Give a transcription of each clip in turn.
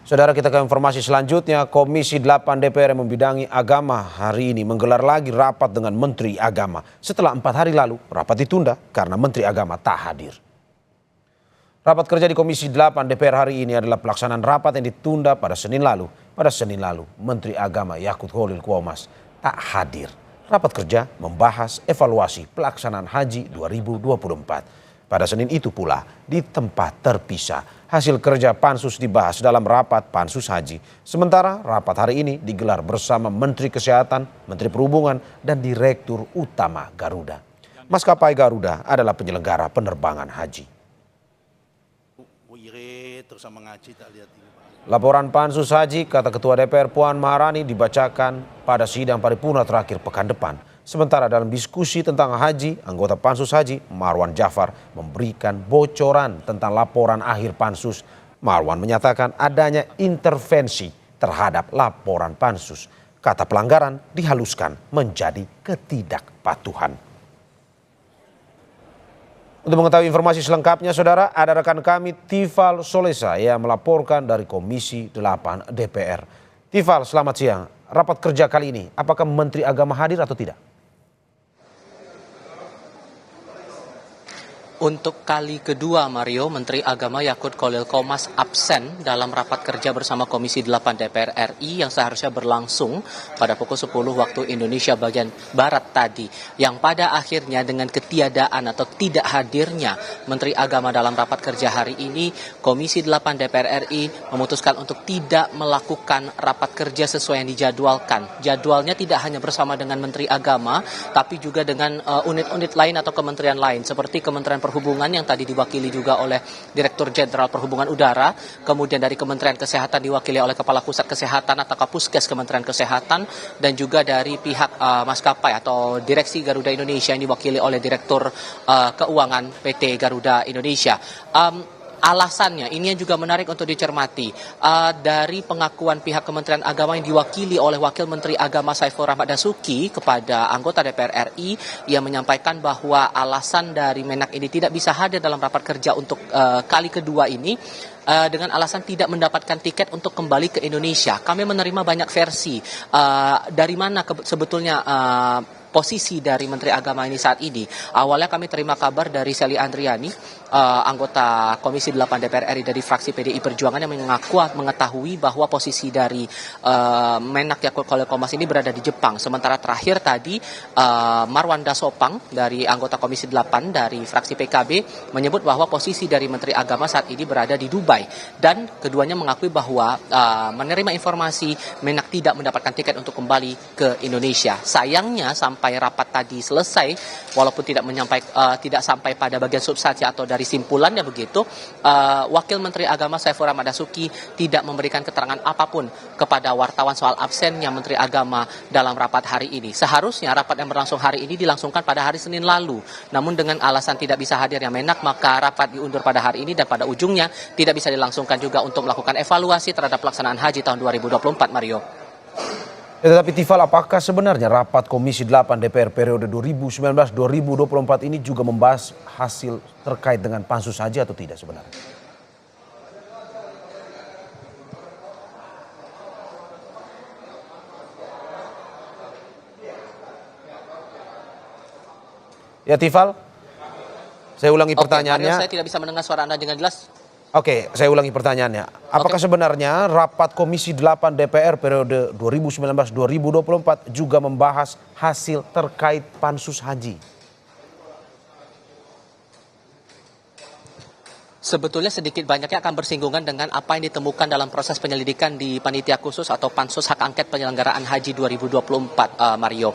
Saudara, kita ke informasi selanjutnya. Komisi 8 DPR yang membidangi agama hari ini menggelar lagi rapat dengan Menteri Agama. Setelah 4 hari lalu, rapat ditunda karena Menteri Agama tak hadir. Rapat kerja di Komisi 8 DPR hari ini adalah pelaksanaan rapat yang ditunda pada Senin lalu. Pada Senin lalu, Menteri Agama Yakut Khalil Quomas tak hadir. Rapat kerja membahas evaluasi pelaksanaan Haji 2024. Pada Senin itu pula, di tempat terpisah, hasil kerja Pansus dibahas dalam rapat Pansus Haji. Sementara rapat hari ini digelar bersama Menteri Kesehatan, Menteri Perhubungan, dan Direktur Utama Garuda. Maskapai Garuda adalah penyelenggara penerbangan haji. Laporan Pansus Haji, kata Ketua DPR Puan Maharani, dibacakan pada sidang paripurna terakhir pekan depan. Sementara dalam diskusi tentang haji, anggota Pansus Haji, Marwan Jafar, memberikan bocoran tentang laporan akhir Pansus. Marwan menyatakan adanya intervensi terhadap laporan Pansus. Kata pelanggaran dihaluskan menjadi ketidakpatuhan. Untuk mengetahui informasi selengkapnya, saudara, ada rekan kami Tifal Solesa yang melaporkan dari Komisi 8 DPR. Tifal, selamat siang. Rapat kerja kali ini, apakah Menteri Agama hadir atau tidak? Untuk kali kedua, Mario, Menteri Agama Yakut Khalil Quomas absen dalam rapat kerja bersama Komisi 8 DPR RI yang seharusnya berlangsung pada pukul 10 waktu Indonesia bagian Barat tadi. Yang pada akhirnya dengan ketiadaan atau tidak hadirnya Menteri Agama dalam rapat kerja hari ini, Komisi 8 DPR RI memutuskan untuk tidak melakukan rapat kerja sesuai yang dijadwalkan. Jadwalnya tidak hanya bersama dengan Menteri Agama, tapi juga dengan unit-unit lain atau kementerian lain, seperti Kementerian Perhubungan yang tadi diwakili juga oleh Direktur Jenderal Perhubungan Udara, kemudian dari Kementerian Kesehatan diwakili oleh Kepala Pusat Kesehatan atau Kapuskes Kementerian Kesehatan, dan juga dari pihak maskapai atau Direksi Garuda Indonesia yang diwakili oleh Direktur Keuangan PT Garuda Indonesia. Alasannya, ini yang juga menarik untuk dicermati, dari pengakuan pihak Kementerian Agama yang diwakili oleh Wakil Menteri Agama Saiful Rahmat Dasuki kepada anggota DPR RI, yang menyampaikan bahwa alasan dari Menak ini tidak bisa hadir dalam rapat kerja untuk kali kedua ini dengan alasan tidak mendapatkan tiket untuk kembali ke Indonesia. Kami menerima banyak versi dari mana sebetulnya posisi dari Menteri Agama ini saat ini. Awalnya kami terima kabar dari Sally Andriani, anggota Komisi 8 DPR RI dari fraksi PDI Perjuangan, yang mengaku mengetahui bahwa posisi dari Menak Yakut Khalil Quomas ini berada di Jepang. Sementara terakhir tadi Marwan Dasopang dari anggota Komisi 8 dari fraksi PKB menyebut bahwa posisi dari Menteri Agama saat ini berada di Dubai, dan keduanya mengakui bahwa menerima informasi Menak tidak mendapatkan tiket untuk kembali ke Indonesia. Sayangnya sampai rapat tadi selesai, walaupun tidak sampai pada bagian substansi atau dari simpulannya begitu, Wakil Menteri Agama Saiful Rahmat Dasuki tidak memberikan keterangan apapun kepada wartawan soal absennya Menteri Agama dalam rapat hari ini. Seharusnya rapat yang berlangsung hari ini dilangsungkan pada hari Senin lalu, namun dengan alasan tidak bisa hadirnya Menak, maka rapat diundur pada hari ini dan pada ujungnya tidak bisa dilangsungkan juga untuk melakukan evaluasi terhadap pelaksanaan haji tahun 2024, Mario. Tetapi Tifal, apakah sebenarnya rapat Komisi 8 DPR periode 2019-2024 ini juga membahas hasil terkait dengan Pansus Haji atau tidak sebenarnya? Ya Tifal, saya ulangi pertanyaannya. Mario, saya tidak bisa mendengar suara Anda dengan jelas. Oke, saya ulangi pertanyaannya. Apakah sebenarnya rapat Komisi 8 DPR periode 2019-2024 juga membahas hasil terkait Pansus Haji? Sebetulnya sedikit banyaknya akan bersinggungan dengan apa yang ditemukan dalam proses penyelidikan di Panitia Khusus atau Pansus Hak Angket Penyelenggaraan Haji 2024, Mario.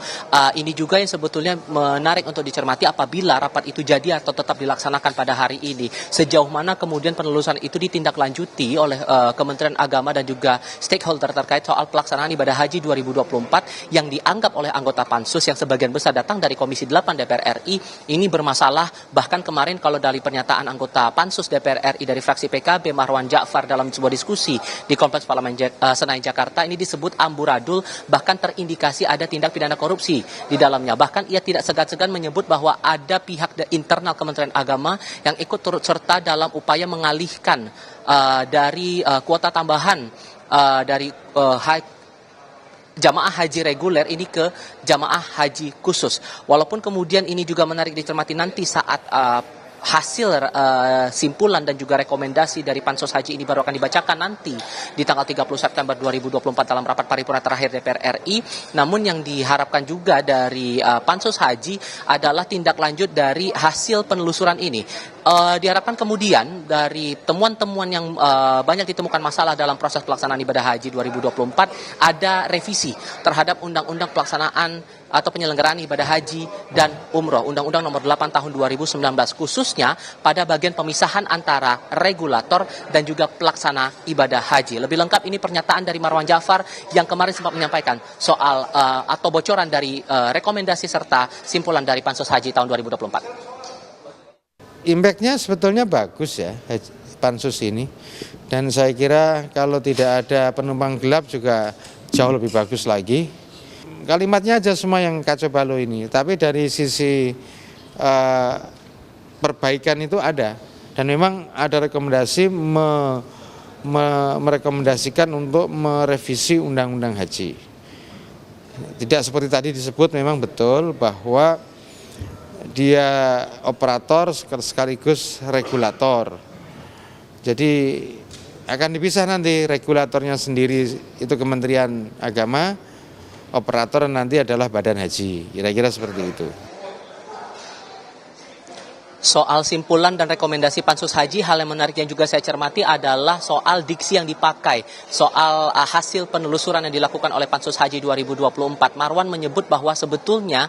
Ini juga yang sebetulnya menarik untuk dicermati apabila rapat itu jadi atau tetap dilaksanakan pada hari ini. Sejauh mana kemudian penelusuran itu ditindaklanjuti oleh Kementerian Agama dan juga stakeholder terkait soal pelaksanaan ibadah haji 2024 yang dianggap oleh anggota Pansus yang sebagian besar datang dari Komisi 8 DPR RI ini bermasalah. Bahkan kemarin kalau dari pernyataan anggota Pansus DPR RI dari fraksi PKB Marwan Jafar dalam sebuah diskusi di Kompleks Parlemen Senayan Jakarta ini disebut amburadul, bahkan terindikasi ada tindak pidana korupsi di dalamnya. Bahkan ia tidak segan-segan menyebut bahwa ada pihak internal Kementerian Agama yang ikut turut serta dalam upaya mengalihkan dari kuota tambahan dari jamaah haji reguler ini ke jamaah haji khusus. Walaupun kemudian ini juga menarik dicermati nanti saat hasil simpulan dan juga rekomendasi dari Pansus Haji ini baru akan dibacakan nanti di tanggal 30 September 2024 dalam rapat paripurna terakhir DPR RI. Namun yang diharapkan juga dari Pansus Haji adalah tindak lanjut dari hasil penelusuran ini. Diharapkan kemudian dari temuan-temuan yang banyak ditemukan masalah dalam proses pelaksanaan ibadah haji 2024 ada revisi terhadap undang-undang pelaksanaan atau penyelenggaraan ibadah haji dan umroh, Undang-Undang Nomor 8 Tahun 2019, khususnya pada bagian pemisahan antara regulator dan juga pelaksana ibadah haji. Lebih lengkap ini pernyataan dari Marwan Jafar yang kemarin sempat menyampaikan soal atau bocoran dari rekomendasi serta simpulan dari Pansus Haji tahun 2024. Impact-nya sebetulnya bagus ya, Pansus ini. Dan saya kira kalau tidak ada penumpang gelap juga jauh lebih bagus lagi. Kalimatnya aja semua yang kacau balau ini, tapi dari sisi perbaikan itu ada. Dan memang ada rekomendasi merekomendasikan untuk merevisi undang-undang haji. Tidak seperti tadi disebut, memang betul bahwa dia operator sekaligus regulator. Jadi akan dipisah nanti, regulatornya sendiri itu Kementerian Agama, operator nanti adalah Badan Haji, kira-kira seperti itu. Soal simpulan dan rekomendasi Pansus Haji, hal yang menarik yang juga saya cermati adalah soal diksi yang dipakai, soal hasil penelusuran yang dilakukan oleh Pansus Haji 2024. Marwan menyebut bahwa sebetulnya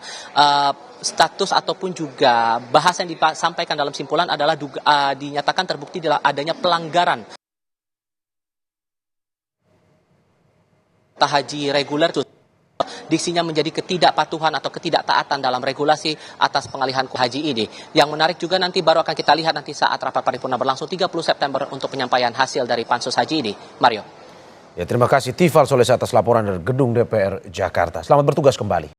status ataupun juga bahasa yang disampaikan dalam simpulan adalah dinyatakan terbukti adanya pelanggaran haji reguler. Diksinya menjadi ketidakpatuhan atau ketidaktaatan dalam regulasi atas pengalihan haji ini. Yang menarik juga nanti baru akan kita lihat nanti saat rapat paripurna berlangsung 30 September untuk penyampaian hasil dari Pansus Haji ini. Mario. Ya, terima kasih Tifal Soles atas laporan dari Gedung DPR Jakarta. Selamat bertugas kembali.